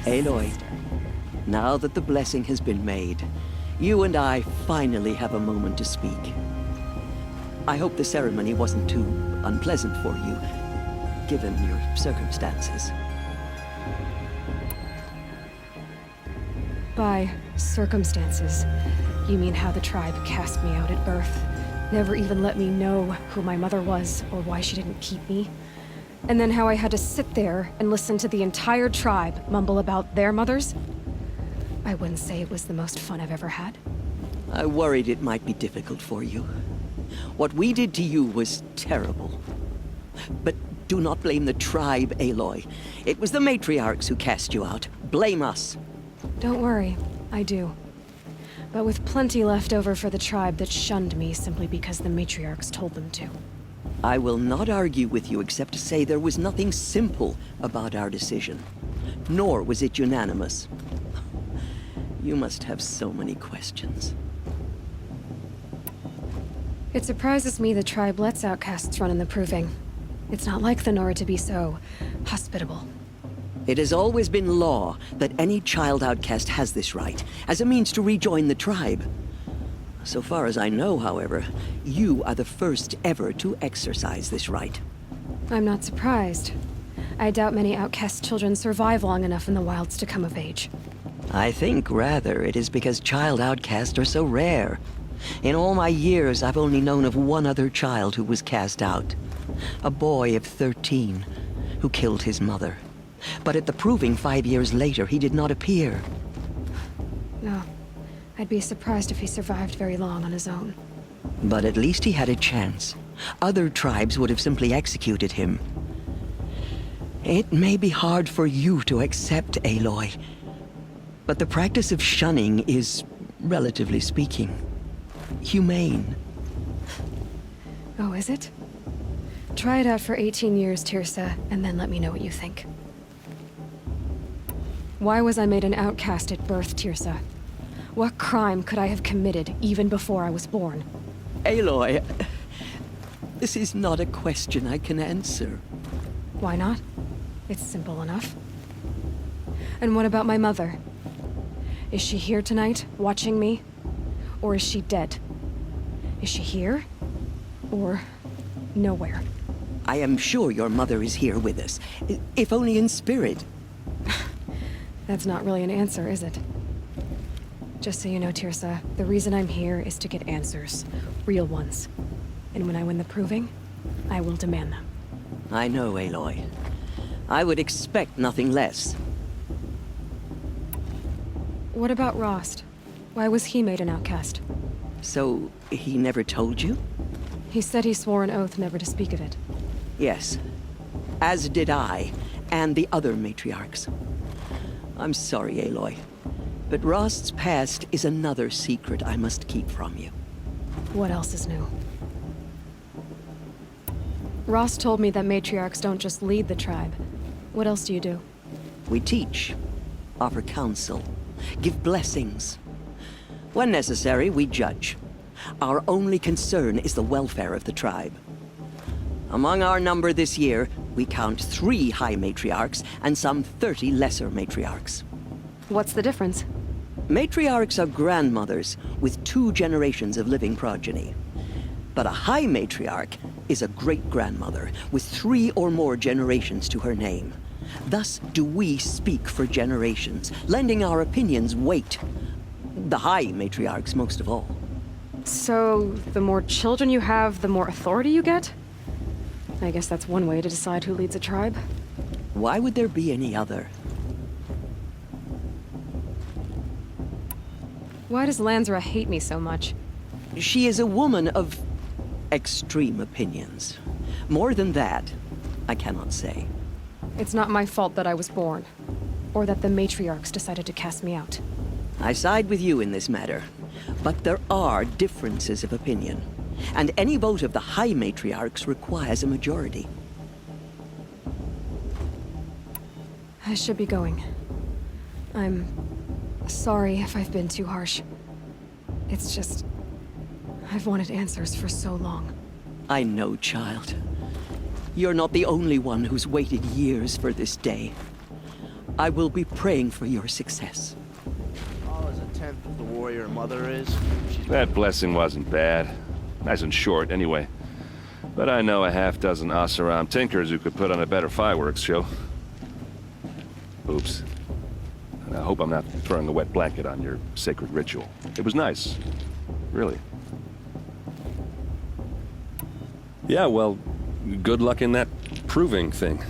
Aloy, now that the blessing has been made, you and I finally have a moment to speak. I hope the ceremony wasn't too unpleasant for you, given your circumstances. By circumstances, you mean how the tribe cast me out at birth, never even let me know who my mother was or why she didn't keep me, and then how I had to sit there and listen to the entire tribe mumble about their mothers? I wouldn't say it was the most fun I've ever had. I worried it might be difficult for you. What we did to you was terrible. But do not blame the tribe, Aloy. It was the matriarchs who cast you out. Blame us. Don't worry, I do. But with plenty left over for the tribe that shunned me simply because the matriarchs told them to. I will not argue with you except to say there was nothing simple about our decision. Nor was it unanimous. You must have so many questions. It surprises me the tribe lets outcasts run in the Proving. It's not like the Nora to be so hospitable. It has always been law that any child outcast has this right, as a means to rejoin the tribe. So far as I know, however, you are the first ever to exercise this right. I'm not surprised. I doubt many outcast children survive long enough in the wilds to come of age. I think, rather, it is because child outcasts are so rare. In all my years, I've only known of one other child who was cast out. A boy of 13, who killed his mother. But at the Proving 5 years later, he did not appear. No. I'd be surprised if he survived very long on his own. But at least he had a chance. Other tribes would have simply executed him. It may be hard for you to accept, Aloy, but the practice of shunning is, relatively speaking, humane. Oh, is it? Try it out for 18 years, Teersa, and then let me know what you think. Why was I made an outcast at birth, Teersa? What crime could I have committed even before I was born? Aloy, this is not a question I can answer. Why not? It's simple enough. And what about my mother? Is she here tonight, watching me? Or is she dead? Is she here? Or nowhere? I am sure your mother is here with us, if only in spirit. That's not really an answer, is it? Just so you know, Teersa, the reason I'm here is to get answers. Real ones. And when I win the Proving, I will demand them. I know, Aloy. I would expect nothing less. What about Rost? Why was he made an outcast? So, he never told you? He said he swore an oath never to speak of it. Yes. As did I, and the other matriarchs. I'm sorry, Aloy. But Rost's past is another secret I must keep from you. What else is new? Rost told me that matriarchs don't just lead the tribe. What else do you do? We teach, offer counsel, give blessings. When necessary, we judge. Our only concern is the welfare of the tribe. Among our number this year, we count 3 high matriarchs and some 30 lesser matriarchs. What's the difference? Matriarchs are grandmothers with 2 generations of living progeny. But a high matriarch is a great-grandmother with 3 or more generations to her name. Thus do we speak for generations, lending our opinions weight. The high matriarchs most of all. So, the more children you have, the more authority you get? I guess that's one way to decide who leads a tribe. Why would there be any other? Why does Lansra hate me so much? She is a woman of extreme opinions. More than that, I cannot say. It's not my fault that I was born. Or that the matriarchs decided to cast me out. I side with you in this matter. But there are differences of opinion. And any vote of the high matriarchs requires a majority. I should be going. I'm sorry if I've been too harsh. It's just... I've wanted answers for so long. I know, child. You're not the only one who's waited years for this day. I will be praying for your success. All is a tenth of the warrior mother is. That blessing wasn't bad. Nice and short, anyway. But I know a half-dozen Oseram tinkers who could put on a better fireworks show. Oops. And I hope I'm not throwing a wet blanket on your sacred ritual. It was nice. Really. Yeah, well, good luck in that proving thing.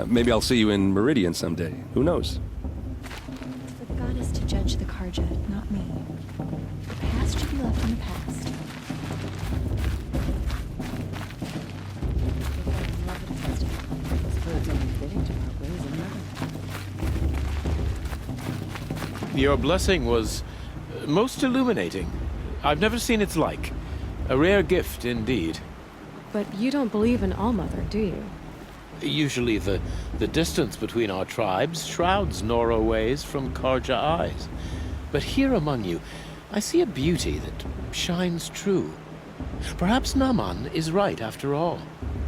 Maybe I'll see you in Meridian someday. Who knows? For the goddess to judge the Karja, not me. The past should be left in the past. Your blessing was most illuminating. I've never seen its like. A rare gift indeed. But you don't believe in Allmother, do you? Usually the distance between our tribes shrouds Nora ways from Karja eyes. But here among you, I see a beauty that shines true. Perhaps Naman is right after all,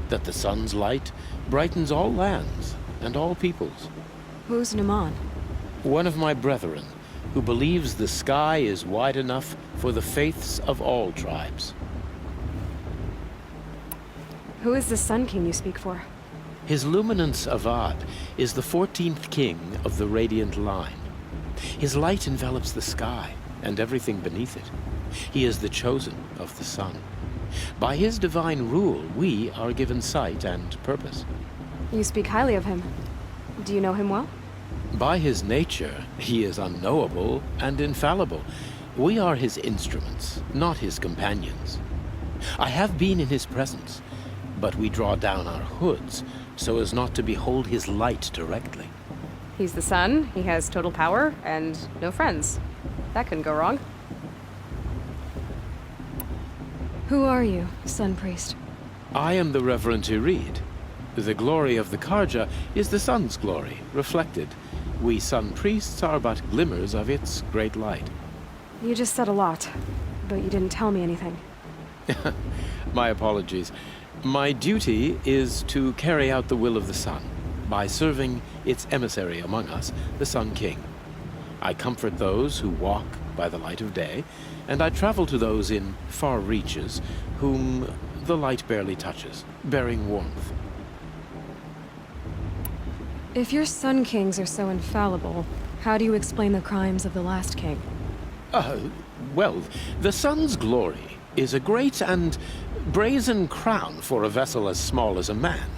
that the sun's light brightens all lands and all peoples. Who's Naman? One of my brethren, who believes the sky is wide enough for the faiths of all tribes. Who is the Sun King you speak for? His Luminance Avad is the 14th king of the Radiant Line. His light envelops the sky and everything beneath it. He is the chosen of the sun. By his divine rule, we are given sight and purpose. You speak highly of him. Do you know him well? By his nature, he is unknowable and infallible. We are his instruments, not his companions. I have been in his presence, but we draw down our hoods so as not to behold his light directly. He's the sun, he has total power, and no friends. That couldn't go wrong. Who are you, Sun Priest? I am the Reverend Irid. The glory of the Karja is the sun's glory, reflected. We sun priests are but glimmers of its great light. You just said a lot, but you didn't tell me anything. My apologies. My duty is to carry out the will of the sun by serving its emissary among us, the Sun King. I comfort those who walk by the light of day, and I travel to those in far reaches whom the light barely touches, bearing warmth. If your Sun Kings are so infallible, how do you explain the crimes of the last king? Well, the sun's glory is a great and brazen crown for a vessel as small as a man.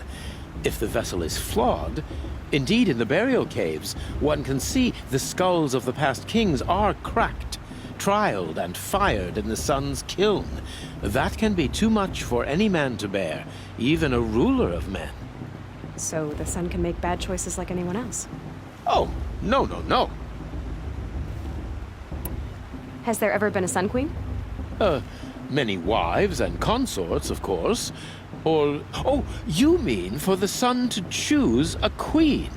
If the vessel is flawed, indeed in the burial caves, one can see the skulls of the past kings are cracked, trialed and fired in the sun's kiln. That can be too much for any man to bear, even a ruler of men. So the sun can make bad choices like anyone else? Oh, no. Has there ever been a Sun Queen? Many wives and consorts, of course. Or, oh, you mean for the sun to choose a queen?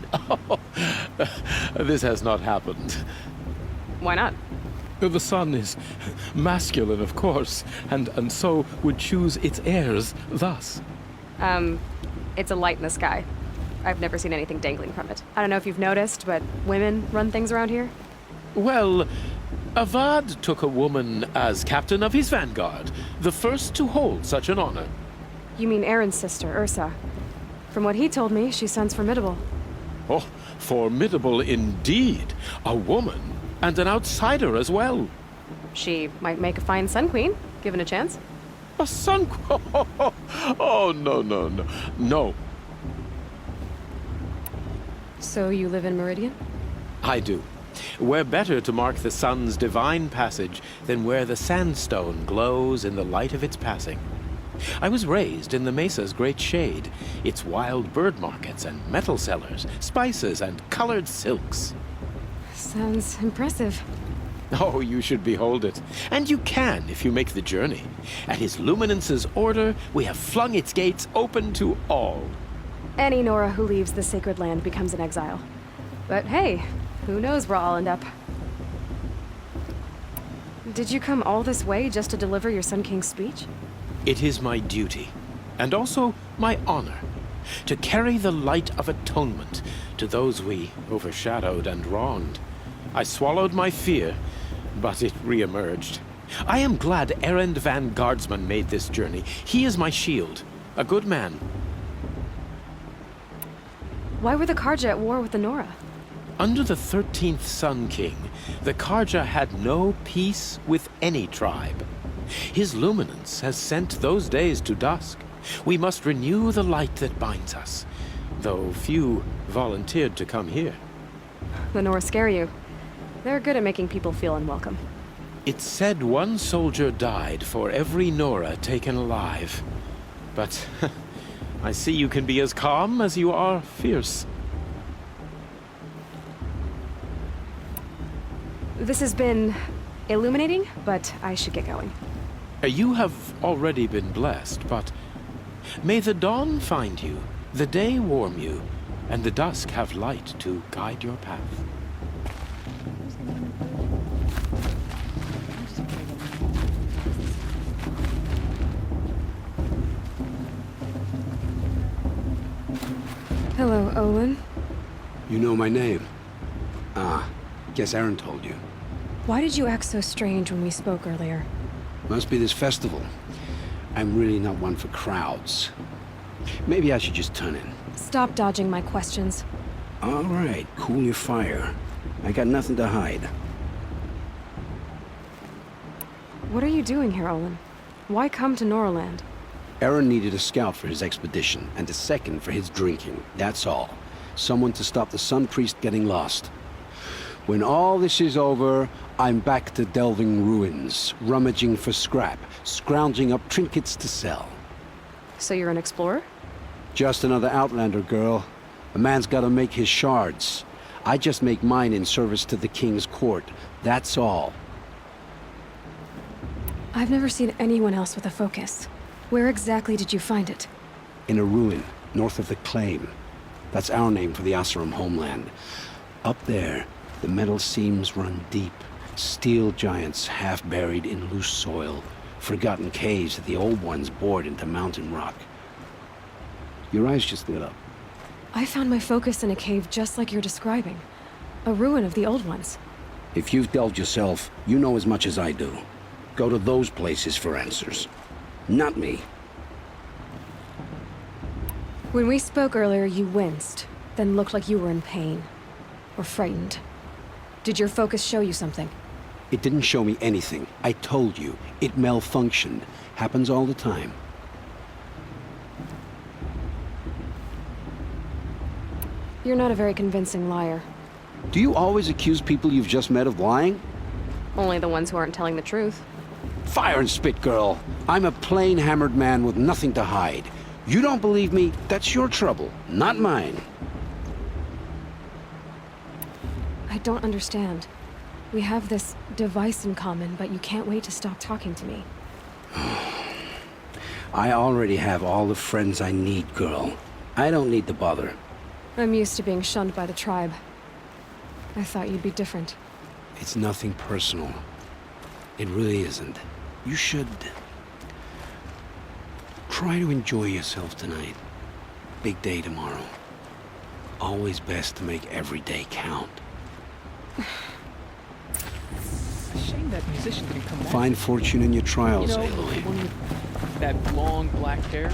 This has not happened. Why not? The sun is masculine, of course, and so would choose its heirs thus. It's a light in the sky. I've never seen anything dangling from it. I don't know if you've noticed, but women run things around here. Well, Avad took a woman as captain of his vanguard, the first to hold such an honor. You mean Erin's sister, Ursa. From what he told me, she sounds formidable. Oh, formidable indeed. A woman, and an outsider as well. She might make a fine Sun Queen, given a chance. A sun... Oh, no. So you live in Meridian? I do. Where better to mark the sun's divine passage than where the sandstone glows in the light of its passing. I was raised in the mesa's great shade, its wild bird markets and metal cellars, spices and colored silks. Sounds impressive. Oh, you should behold it. And you can if you make the journey. At his luminance's order, we have flung its gates open to all. Any Nora who leaves the sacred land becomes an exile. But hey, who knows where I'll end up. Did you come all this way just to deliver your Sun King's speech? It is my duty, and also my honor. to carry the light of atonement to those we overshadowed and wronged. I swallowed my fear, but it re-emerged. I am glad Erend van Guardsman made this journey. He is my shield, a good man. Why were the Karja at war with the Nora? Under the 13th Sun King, the Karja had no peace with any tribe. His luminance has sent those days to dusk. We must renew the light that binds us, though few volunteered to come here. The Nora scare you. They're good at making people feel unwelcome. It's said one soldier died for every Nora taken alive. But I see you can be as calm as you are fierce. This has been illuminating, but I should get going. You have already been blessed, but may the dawn find you, the day warm you, and the dusk have light to guide your path. Hello, Olin. You know my name? Ah, guess Aaron told you. Why did you act so strange when we spoke earlier? Must be this festival. I'm really not one for crowds. Maybe I should just turn in. Stop dodging my questions. All right, cool your fire. I got nothing to hide. What are you doing here, Olin? Why come to Noraland? Aaron needed a scout for his expedition, and a second for his drinking. That's all. Someone to stop the Sun Priest getting lost. When all this is over, I'm back to delving ruins, rummaging for scrap, scrounging up trinkets to sell. So you're an explorer? Just another Outlander, girl. A man's gotta make his shards. I just make mine in service to the King's court. That's all. I've never seen anyone else with a focus. Where exactly did you find it? In a ruin, north of the Claim. That's our name for the Oseram homeland. Up there, the metal seams run deep. Steel giants half buried in loose soil. Forgotten caves that the old ones bored into mountain rock. Your eyes just lit up. I found my focus in a cave just like you're describing. A ruin of the old ones. If you've delved yourself, you know as much as I do. Go to those places for answers. Not me. When we spoke earlier, you winced, then looked like you were in pain. Or frightened. Did your focus show you something? It didn't show me anything. I told you. It malfunctioned. Happens all the time. You're not a very convincing liar. Do you always accuse people you've just met of lying? Only the ones who aren't telling the truth. Fire and spit, girl. I'm a plain hammered man with nothing to hide. You don't believe me, that's your trouble, not mine. I don't understand. We have this device in common, but you can't wait to stop talking to me. I already have all the friends I need, girl. I don't need the bother. I'm used to being shunned by the tribe. I thought you'd be different. It's nothing personal. It really isn't. You should try to enjoy yourself tonight. Big day tomorrow. Always best to make every day count. Shame that musician didn't come back. Find fortune in your trials, You know, Aloy. the one with that long black hair.